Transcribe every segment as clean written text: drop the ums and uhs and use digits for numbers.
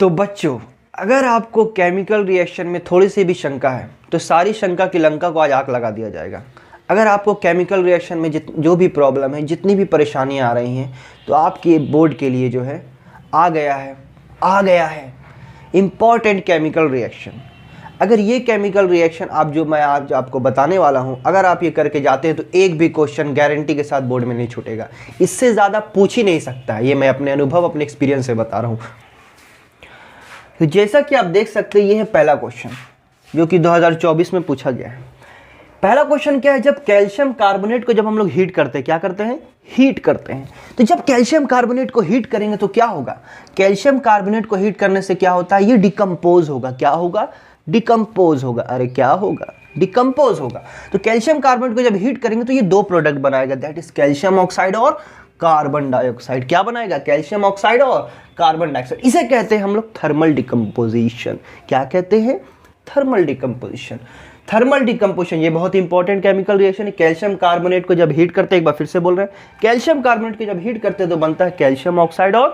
तो बच्चों, अगर आपको केमिकल रिएक्शन में थोड़ी सी भी शंका है तो सारी शंका की लंका को आज आग लगा दिया जाएगा। अगर आपको केमिकल रिएक्शन में जो भी प्रॉब्लम है, जितनी भी परेशानियां आ रही हैं, तो आपके बोर्ड के लिए जो है आ गया है इम्पॉर्टेंट केमिकल रिएक्शन। अगर ये केमिकल रिएक्शन मैं आज आपको बताने वाला हूँ, अगर आप ये करके जाते हैं तो एक भी क्वेश्चन गारंटी के साथ बोर्ड में नहीं छूटेगा। इससे ज़्यादा पूछ ही नहीं सकता है। ये मैं अपने अनुभव, अपने एक्सपीरियंस से बता रहा हूँ। तो जैसा कि आप देख सकते हैं, ये है पहला क्वेश्चन जो कि 2024 में पूछा गया है। पहला क्वेश्चन क्या है, जब कैल्शियम कार्बोनेट को जब हम लोग हीट करते हैं, क्या करते हैं, हीट करते हैं। तो जब कैल्शियम कार्बोनेट को हीट करेंगे तो क्या होगा, कैल्शियम कार्बोनेट को हीट करने से क्या होता है, ये डिकम्पोज होगा। क्या होगा, डिकम्पोज होगा। अरे क्या होगा, डिकम्पोज होगा। तो कैल्शियम कार्बोनेट को जब हीट करेंगे तो ये दो प्रोडक्ट बनाएगा, दैट इज कैल्शियम ऑक्साइड और कार्बन डाइऑक्साइड। क्या बनाएगा, कैल्शियम ऑक्साइड और कार्बन डाइऑक्साइड। इसे कहते हैं हम लोग थर्मल डिकम्पोजिशन। क्या कहते हैं, थर्मल डिकम्पोजिशन। थर्मल डिकम्पोजिशन ये बहुत इंपॉर्टेंट केमिकल रिएक्शन है। कैल्शियम कार्बोनेट को जब हीट करते हैं, एक बार फिर से बोल रहे हैं, कैल्शियम कार्बोनेट को जब हीट करते हैं तो बनता है कैल्शियम ऑक्साइड और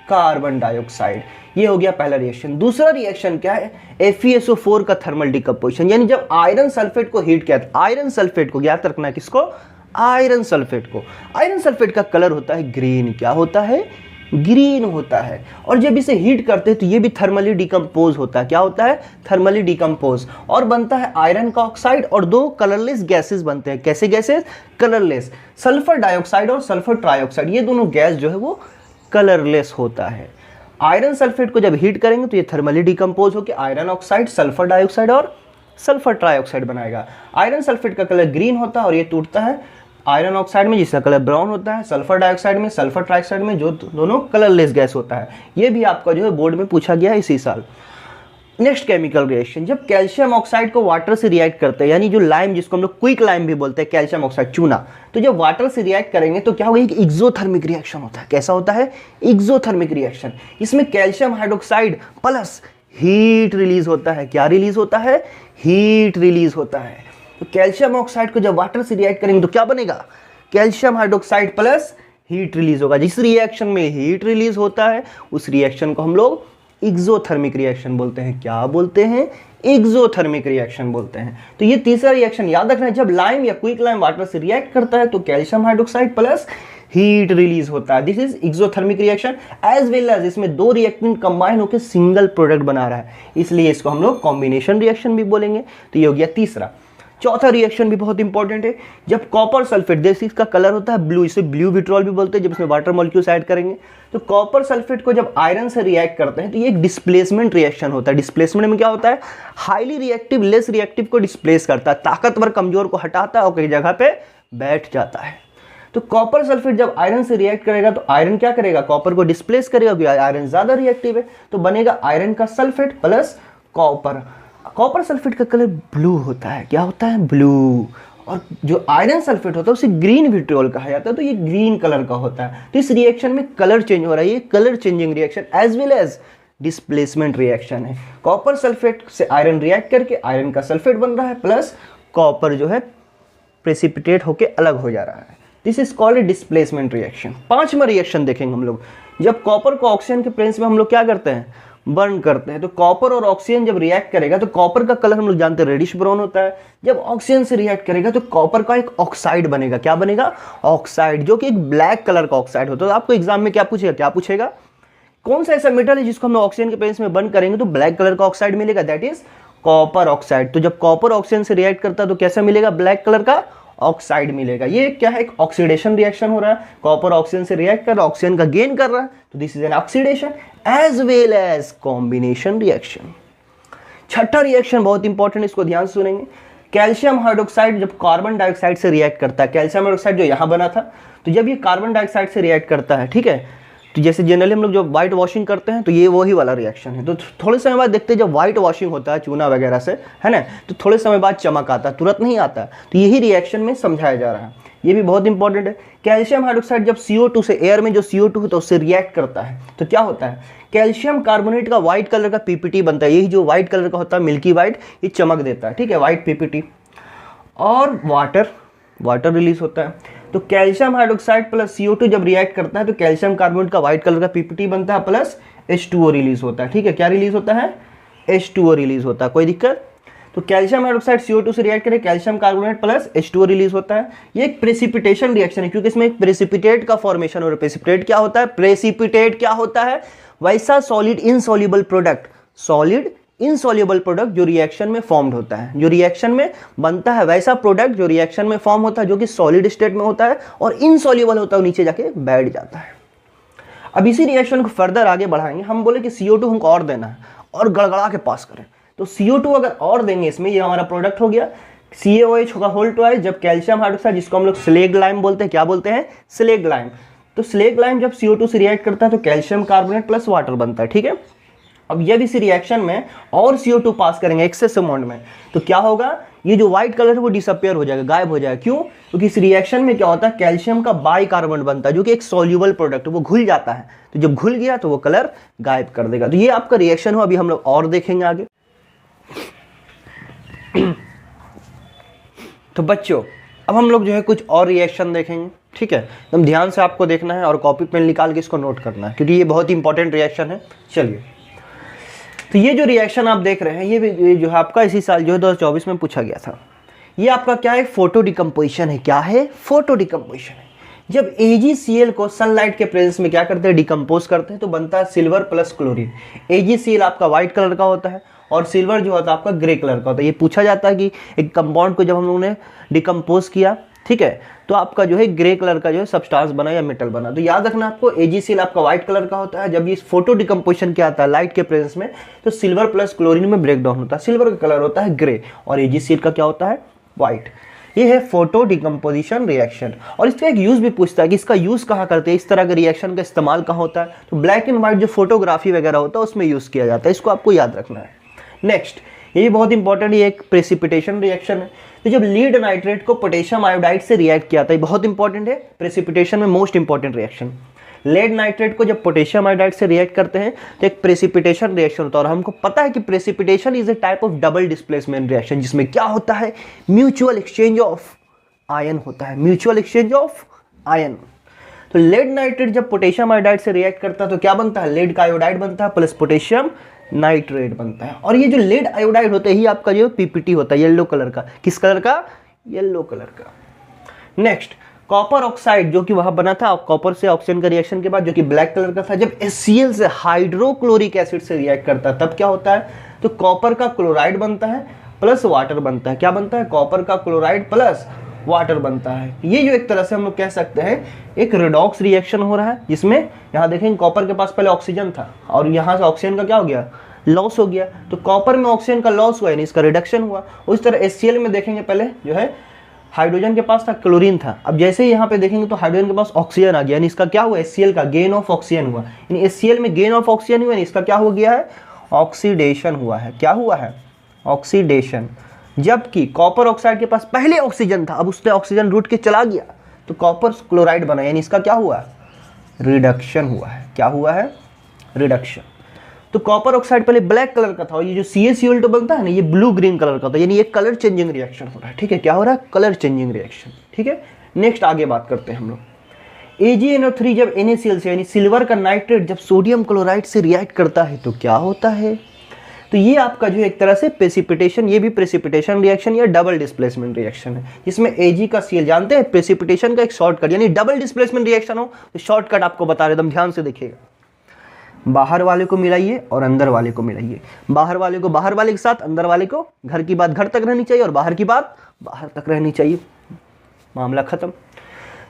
कार्बन डाइऑक्साइड। ये हो गया पहला रिएक्शन। दूसरा रिएक्शन क्या है, FeSO4 का थर्मल डिकम्पोजिशन। यानी जब आयरन सल्फेट को हीट किया, आयरन सल्फेट को याद रखना है, किसको, आयरन सल्फेट को। आयरन सल्फेट का कलर होता है ग्रीन। क्या होता है, ग्रीन होता है। और जब इसे हीट करते हैं तो ये भी थर्मली डिकम्पोज होता है। क्या होता है, थर्मली डिकम्पोज, और बनता है आयरन का ऑक्साइड और दो कलरलेस गैसेस बनते हैं। कैसे गैसेस, कलरलेस। सल्फर डाइऑक्साइड और सल्फर ट्राइऑक्साइड, ये दोनों गैस जो है वो कलरलेस होता है। आयरन सल्फेट को जब हीट करेंगे तो ये थर्मली डिकम्पोज होकर आयरन ऑक्साइड, सल्फर डाइऑक्साइड और सल्फर ट्राइऑक्साइड बनाएगा। आयरन सल्फेट का कलर ग्रीन होता है और ये टूटता है आयरन ऑक्साइड में, जिसका कलर ब्राउन होता है, सल्फर डाइऑक्साइड में, सल्फर ट्राइऑक्साइड में, जो दोनों कलरलेस गैस होता है। ये भी आपका जो है बोर्ड में पूछा गया है इसी साल। नेक्स्ट केमिकल रिएक्शन, जब कैल्शियम ऑक्साइड को वाटर से रिएक्ट करते हैं, यानी जो लाइम जिसको हम लोग क्विक लाइम भी बोलते हैं, कैल्शियम ऑक्साइड चूना, तो जब वाटर से रिएक्ट करेंगे तो क्या होगा, एक एक्सोथर्मिक रिएक्शन होता है। कैसा होता है, एक्सोथर्मिक रिएक्शन। इसमें calcium hydroxide plus heat release होता है। क्या रिलीज होता है, हीट रिलीज होता है। तो कैल्शियम ऑक्साइड को जब वाटर से रिएक्ट करेंगे तो क्या बनेगा, calcium hydroxide plus heat release होगा। जिस रिएक्शन में हीट रिलीज होता है उस रिएक्शन को हम लोग एक्सोथर्मिक रिएक्शन बोलते हैं। क्या बोलते हैं, एक्सोथर्मिक रिएक्शन बोलते हैं। तो ये तीसरा रिएक्शन याद रखना है, जब लाइम या क्विक लाइम वाटर से रिएक्ट करता है तो calcium hydroxide plus heat release होता है। This is exothermic reaction. As well as इसमें दो रिएक्टेंट कंबाइन होकर सिंगल प्रोडक्ट बना रहा है, इसलिए इसको हम लोग कॉम्बिनेशन रिएक्शन भी बोलेंगे। तो ये हो गया तीसरा। चौथा रिएक्शन भी बहुत इंपॉर्टेंट है, जब कॉपर सल्फेट, जैसे इसका कलर होता है ब्लू, इसे ब्लू विट्रॉल भी बोलते हैं, जब इसमें वाटर मॉलिक्यूल्स ऐड करेंगे तो कॉपर सल्फेट को जब आयरन से रिएक्ट करते हैं तो ये एक डिस्प्लेसमेंट रिएक्शन होता है। डिस्प्लेसमेंट में क्या होता है, हाईली रिएक्टिव लेस रिएक्टिव को डिस्प्लेस करता है, ताकतवर कमजोर को हटाता है और कई जगह पे बैठ जाता है। तो कॉपर सल्फेट जब आयरन से रिएक्ट करेगा तो आयरन क्या करेगा, कॉपर को डिस्प्लेस करेगा, क्योंकि आयरन ज्यादा रिएक्टिव है, तो बनेगा आयरन का sulphate plus copper. Copper sulphate का कलर ब्लू होता है। क्या होता है, ब्लू। और जो आयरन सल्फेट होता है उसे ग्रीन विट्रियोल कहा जाता है, तो ये ग्रीन कलर का होता है। तो इस रिएक्शन में कलर चेंज हो रहा है, ये colour changing reaction as well as displacement reaction है। कॉपर सल्फेट से आयरन रिएक्ट करके आयरन का सल्फेट बन रहा है, प्लस कॉपर जो है प्रेसिपिटेट होकर अलग हो जा रहा है। This is called a displacement reaction. पांचवा रिएक्शन देखेंगे हम लोग, जब कॉपर को ऑक्सीजन के प्रेजेंस में हम लोग क्या करते हैं, बर्न करते हैं। तो कॉपर और ऑक्सीजन जब रिएक्ट करेगा तो कॉपर का कलर हम लोग जानते हैं रेडिश ब्राउन होता है। जब ऑक्सीजन से रिएक्ट करेगा तो कॉपर का एक ऑक्साइड बनेगा। क्या बनेगा, ऑक्साइड, जो कि एक ब्लैक कलर का ऑक्साइड होता है। तो आपको एग्जाम में क्या पूछेगा, क्या पूछेगा, कौन सा ऐसा मेटल है जिसको हम लोग ऑक्सीजन के प्रेजेंस में बर्न करेंगे तो ब्लैक कलर का ऑक्साइड मिलेगा, दैट इज कॉपर ऑक्साइड। तो जब कॉपर ऑक्सीजन से रिएक्ट करता है तो कैसा मिलेगा, ब्लैक कलर का ऑक्साइड मिलेगा। ये क्या है, एक ऑक्सीडेशन रिएक्शन हो रहा है, कॉपर ऑक्सीजन से रिएक्ट कर रहा है, ऑक्सीजन का गेन कर रहा है, तो this is an oxidation as well as combination reaction. छठा रिएक्शन बहुत इंपॉर्टेंट, इसको ध्यान से सुनेंगे। कैल्शियम हाइड्रोक्साइड जब कार्बन डाइऑक्साइड से रिएक्ट करता है, कैल्शियम हाइड्रोक्साइड जो यहां बना था, तो जब ये कार्बन डाइऑक्साइड से रिएक्ट करता है, ठीक है, तो जैसे जनरली हम लोग जो व्हाइट वॉशिंग करते हैं तो ये वही वाला रिएक्शन है। तो थोड़े समय बाद देखते हैं जब व्हाइट वॉशिंग होता है चूना वगैरह से, है ना, तो थोड़े समय बाद चमक आता है, तुरंत नहीं आता। तो यही रिएक्शन में समझाया जा रहा है, ये भी बहुत इंपॉर्टेंट है। कैल्शियम हाइड्रोक्साइड जब CO2 से, एयर में जो CO2 होता है उससे रिएक्ट करता है तो क्या होता है, कैल्शियम कार्बोनेट का व्हाइट कलर का PPT बनता है। यही जो व्हाइट कलर का होता है मिल्की व्हाइट, ये चमक देता है, ठीक है, व्हाइट PPT। और वाटर रिलीज होता है। तो कैल्शियम हाइड्रोक्साइड प्लस CO2 जब रिएक्ट करता है तो कैल्शियम कार्बोनेट का व्हाइट कलर का PPT बनता है प्लस H2O रिलीज होता है। ठीक है, क्या रिलीज होता है? H2O रिलीज होता है। कोई दिक्कत? तो कैल्शियम हाइड्रोक्साइड CO2 से रिएक्ट करे, calcium carbonate plus H2O release होता है। ये एक प्रेसिपिटेशन रिएक्शन है क्योंकि इसमें एक प्रेसिपिटेट का फॉर्मेशन हो रहा है। प्रेसिपिटेट क्या होता है? प्रेसिपिटेट क्या होता है? वैसा solid insoluble product, solid insoluble product जो रिएक्शन में फॉर्म्ड होता है, जो रिएक्शन में बनता है, वैसा प्रोडक्ट जो रिएक्शन में फॉर्म होता है, जो कि सॉलिड स्टेट में होता है और इनसॉल्युबल होता है, नीचे जाके बैठ जाता है। अब इसी रिएक्शन को फर्दर आगे बढ़ाएंगे। हम बोले कि CO2 हमको और देना है और गड़गड़ा के पास करें, तो CO2 अगर और देंगे इसमें, ये हमारा प्रोडक्ट हो गया CaOH होगा होल ट्वाइस। जब कैल्शियम हाइड्रोक्साइड, जिसको हम लोग स्लेग लाइम बोलते हैं, क्या बोलते हैं? Slaked lime. तो स्लेग लाइम जब CO2 से रिएक्ट करता है तो कैल्शियम कार्बोनेट प्लस वाटर बनता है। ठीक है, अब जब इस रिएक्शन में और CO2 पास करेंगे एक्सेस अमाउंट में, तो क्या होगा? ये जो व्हाइट कलर है वो डिसअपियर हो जाएगा, गायब हो जाएगा। क्यों? क्योंकि इस रिएक्शन में क्या होता है? कैल्शियम का बाइकार्बोनेट बनता है जो कि एक सॉल्युबल प्रोडक्ट है, वो घुल जाता है। तो जब घुल गया तो वो कलर गायब कर देगा। तो ये आपका रिएक्शन हो। अभी हम लोग और देखेंगे आगे। तो बच्चों, अब हम लोग जो है कुछ और रिएक्शन देखेंगे। ठीक है, एकदम ध्यान से आपको देखना है और कॉपी पेन निकाल के इसको नोट करना है क्योंकि ये बहुत ही इंपॉर्टेंट रिएक्शन है। चलिए, तो ये जो रिएक्शन आप देख रहे हैं, ये जो है आपका इसी साल जो है 2024 में पूछा गया था। ये आपका क्या है? फोटो डिकम्पोजिशन है। क्या है? फोटो डिकम्पोजिशन है। जब AgCl को सनलाइट के प्रेजेंस में क्या करते हैं? डिकम्पोज करते हैं, तो बनता है सिल्वर प्लस क्लोरीन। AgCl आपका व्हाइट कलर का होता है और सिल्वर जो होता है आपका ग्रे कलर का होता है। ये पूछा जाता है कि एक कंपाउंड को जब हम लोगों ने डिकम्पोज किया, ठीक है, तो आपका जो है ग्रे कलर का जो है सब्सटेंस बना या मेटल बना। तो याद रखना आपको, AgCl आपका व्हाइट कलर का होता है। जब ये फोटो डिकम्पोजिशन क्या आता है लाइट के प्रेजेंस में, तो सिल्वर प्लस क्लोरीन में ब्रेक डाउन होता है। सिल्वर का कलर होता है ग्रे और AgCl का क्या होता है? व्हाइट। ये है फोटो डिकम्पोजिशन रिएक्शन। और इसका एक यूज भी पूछता है कि इसका यूज कहाँ करते हैं, इस तरह के रिएक्शन का इस्तेमाल कहाँ होता है? तो ब्लैक एंड व्हाइट जो फोटोग्राफी वगैरह होता है उसमें यूज किया जाता है। इसको आपको याद रखना है। नेक्स्ट, ये भी बहुत इंपॉर्टेंट, ये एक प्रेसिपिटेशन रिएक्शन है। तो जब लीड नाइट्रेट को पोटेशियम आयोडाइड से रिएक्ट किया था, ये बहुत इंपॉर्टेंट है, प्रेसिपिटेशन में most important reaction. Lead nitrate को जब पोटेशियम आयोडाइड से रिएक्ट करते हैं तो एक प्रेसिपिटेशन रिएक्शन होता है। और हमको पता है कि precipitation is a type of double displacement reaction, जिसमें क्या होता है? म्यूचुअल एक्सचेंज ऑफ आयन होता है, म्यूचुअल एक्सचेंज ऑफ आयन। तो लेड नाइट्रेट जब पोटेशियम आयोडाइड से रिएक्ट करता है तो क्या बनता है? लेड का आयोडाइड बनता है प्लस पोटेशियम नाइट्रेट बनता है। और ये जो लेड आयोडाइड होता है, ही आपका जो PPT होता है येलो कलर का। किस कलर का? येलो कलर का। नेक्स्ट, कॉपर ऑक्साइड जो कि वहां बना था कॉपर से ऑक्सीजन का रिएक्शन के बाद, जो कि ब्लैक कलर का था, जब HCl से हाइड्रोक्लोरिक एसिड से रिएक्ट करता है तब क्या होता है? तो कॉपर का क्लोराइड बनता है प्लस वाटर बनता है। क्या बनता है? कॉपर का क्लोराइड प्लस वाटर बनता है। ये जो एक तरह से हम लोग कह सकते हैं एक रिडॉक्स रिएक्शन हो रहा है, जिसमें यहाँ देखेंगे कॉपर के पास पहले ऑक्सीजन था और यहाँ से ऑक्सीजन का क्या हो गया? लॉस हो गया। तो कॉपर में ऑक्सीजन का लॉस हुआ, यानी इसका रिडक्शन हुआ। उस तरह HCl में देखेंगे पहले जो है हाइड्रोजन के पास था, क्लोरीन था। अब जैसे ही यहाँ पे देखेंगे तो हाइड्रोजन के पास ऑक्सीजन आ गया, यानी इसका क्या हुआ? HCl का गेन ऑफ ऑक्सीजन हुआ। यानी HCl में गेन ऑफ ऑक्सीजन हुआ, इसका क्या हो गया है? ऑक्सीडेशन हुआ है। क्या हुआ है? ऑक्सीडेशन। जबकि कॉपर ऑक्साइड के पास पहले ऑक्सीजन था, अब उसने ऑक्सीजन रूट के चला गया तो कॉपर क्लोराइड बना, यानी इसका क्या हुआ? रिडक्शन हुआ है। क्या हुआ है? रिडक्शन। तो कॉपर ऑक्साइड पहले ब्लैक कलर का था और ये जो CaCl2 बनता है ना, ये ब्लू ग्रीन कलर का था, यानी ये कलर चेंजिंग रिएक्शन हो रहा है। ठीक है, क्या हो रहा है? Colour changing reaction. ठीक है, नेक्स्ट आगे बात करते हैं हम लोग। AgNO3 जब NaCl से, यानी सिल्वर का नाइट्रेट जब सोडियम क्लोराइड से रिएक्ट करता है तो क्या होता है? तो ये आपका जो एक तरह से प्रेसिपिटेशन, ये भी प्रेसिपिटेशन रिएक्शन या डबल डिस्प्लेसमेंट रिएक्शन है, जिसमें Ag का Cl जानते हैं प्रेसिपिटेशन का एक शॉर्टकट, यानी डबल डिस्प्लेसमेंट रिएक्शन हो तो शॉर्टकट आपको बता रहे, एकदम ध्यान से देखिएगा। बाहर वाले को मिलाइए और अंदर वाले को मिलाइए। बाहर वाले को बाहर वाले के साथ, अंदर वाले को घर की बात घर तक रहनी चाहिए और बाहर की बात बाहर तक रहनी चाहिए। मामला खत्म।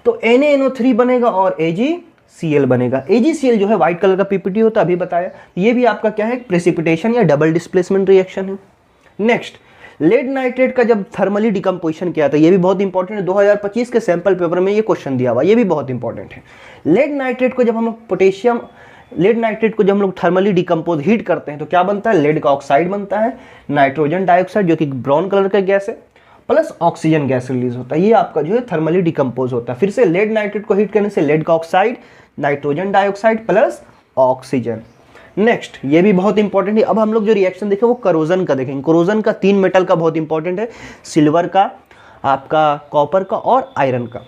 तो NaNO3 बनेगा और AgCl बनेगा। AgCl जो है व्हाइट कलर का PPT होता है, अभी बताया। ये भी आपका क्या है? प्रेसिपिटेशन या डबल डिस्प्लेसमेंट रिएक्शन है। नेक्स्ट, लेड नाइट्रेट का जब थर्मली डिकम्पोजिशन किया था, ये भी बहुत इंपॉर्टेंट है, 2025 के सैंपल पेपर में ये क्वेश्चन दिया हुआ, ये भी बहुत इंपॉर्टेंट है। लेड नाइट्रेट को जब हम लेड नाइट्रेट को जब हम लोग थर्मली डिकम्पोज हीट करते हैं तो क्या बनता है? लेड का ऑक्साइड बनता है, नाइट्रोजन डाइऑक्साइड जो कि ब्राउन कलर का गैस है, प्लस ऑक्सीजन गैस रिलीज होता है। ये आपका जो है थर्मली डिकम्पोज होता है। फिर से लेड नाइट्रेट को हीट करने से लेड का oxide, nitrogen dioxide plus oxygen. Next, ये भी बहुत इंपॉर्टेंट है। अब हम लोग जो रिएक्शन देखें वो करोजन का देखेंगे। करोजन का 3 मेटल का बहुत इंपॉर्टेंट है, सिल्वर का, आपका कॉपर का और आयरन का।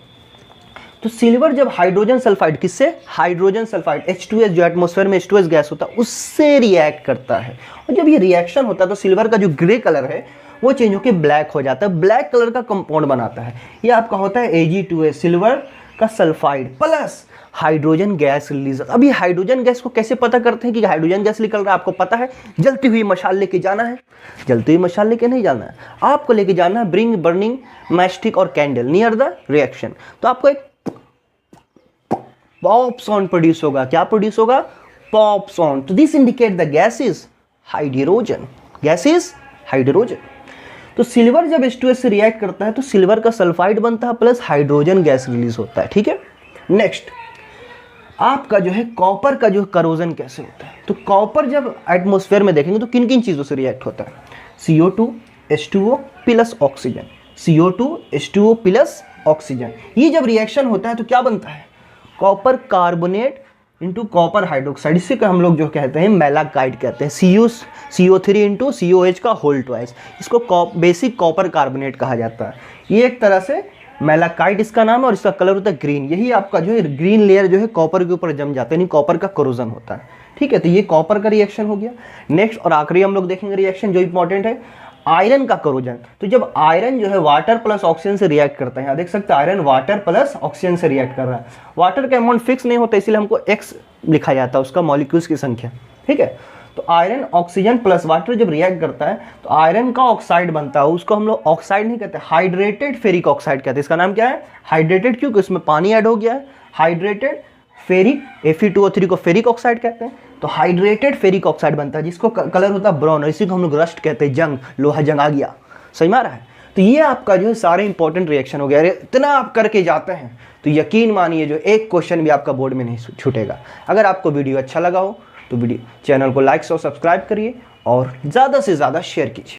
तो सिल्वर जब हाइड्रोजन सल्फाइड, किससे, हाइड्रोजन सल्फाइड H2S जो एटमॉस्फेयर में H2S गैस होता है उससे रिएक्ट करता है, और जब ये रिएक्शन होता है तो सिल्वर का जो ग्रे कलर है वो चेंज होकर ब्लैक हो जाता है, ब्लैक कलर का कंपाउंड बनाता है। ये आपका होता है Ag2S, सिल्वर का sulphide plus hydrogen gas release. अब ये हाइड्रोजन गैस को कैसे पता करते हैं कि हाइड्रोजन गैस निकल रहा है? आपको पता है, जलती हुई मशाल लेके जाना है, जलती हुई मशाल लेके नहीं जाना है, आपको लेके जाना है ब्रिंग बर्निंग मैस्टिक और कैंडल नियर द रिएक्शन। तो आपको एक पॉप साउंड प्रोड्यूस होगा। क्या प्रोड्यूस होगा? Pop sound. तो this indicate the gas is hydrogen, gas is hydrogen. तो सिल्वर जब H2S से रिएक्ट करता है तो सिल्वर का सल्फाइड बनता है प्लस हाइड्रोजन गैस रिलीज होता है। ठीक है, नेक्स्ट आपका जो है कॉपर का जो करोजन कैसे होता है? तो कॉपर जब एटमॉस्फेयर में देखेंगे तो किन किन चीज़ों से रिएक्ट होता है? CO2 H2O plus oxygen, CO2 H2O plus oxygen. ये जब रिएक्शन होता है तो क्या बनता है? Copper carbonate into copper hydroxide, इसी को हम लोग जो कहते हैं मेलाकाइट कहते हैं, CO3 इंटू COH का होल ट्वाइस, इसको बेसिक कॉपर कार्बोनेट कहा जाता है। ये एक तरह से मेलाकाइट इसका नाम है और इसका कलर होता है ग्रीन। यही आपका जो है ग्रीन लेयर जो है कॉपर के ऊपर जम जाता है, यानी कॉपर का कोरोजन होता है। ठीक है, तो ये कॉपर का रिएक्शन हो गया। नेक्स्ट और आखिरी हम लोग देखेंगे रिएक्शन जो इंपॉर्टेंट है, आयरन का कोरोजन। तो जब आयरन जो है वाटर प्लस ऑक्सीजन से रिएक्ट करता है, यहाँ देख सकते हैं आयरन वाटर प्लस ऑक्सीजन से रिएक्ट कर रहा है। वाटर का अमाउंट फिक्स नहीं होता, इसलिए हमको X लिखा जाता है, उसका मॉलिक्यूल्स की संख्या। ठीक है, तो आयरन ऑक्सीजन प्लस वाटर जब रिएक्ट करता है तो आयरन का ऑक्साइड बनता है, उसको हम लोग ऑक्साइड नहीं कहते, हाइड्रेटेड फेरिक ऑक्साइड कहते हैं। इसका नाम क्या है? हाइड्रेटेड, क्योंकि उसमें पानी ऐड हो गया है। हाइड्रेटेड फेरिक, Fe2O3 को फेरिक ऑक्साइड कहते हैं। तो हाइड्रेटेड फेरिक ऑक्साइड बनता है जिसको कलर होता है ब्राउन, और इसी को हम लोग रस्ट कहते हैं, जंग, लोहा जंग आ गया। सही मारा है? तो ये आपका जो है सारे इंपॉर्टेंट रिएक्शन हो गया। इतना आप करके जाते हैं तो यकीन मानिए जो एक क्वेश्चन भी आपका बोर्ड में नहीं छूटेगा। अगर आपको वीडियो अच्छा लगा हो तो वीडियो चैनल को लाइक और सब्सक्राइब करिए और ज़्यादा से ज़्यादा शेयर कीजिए।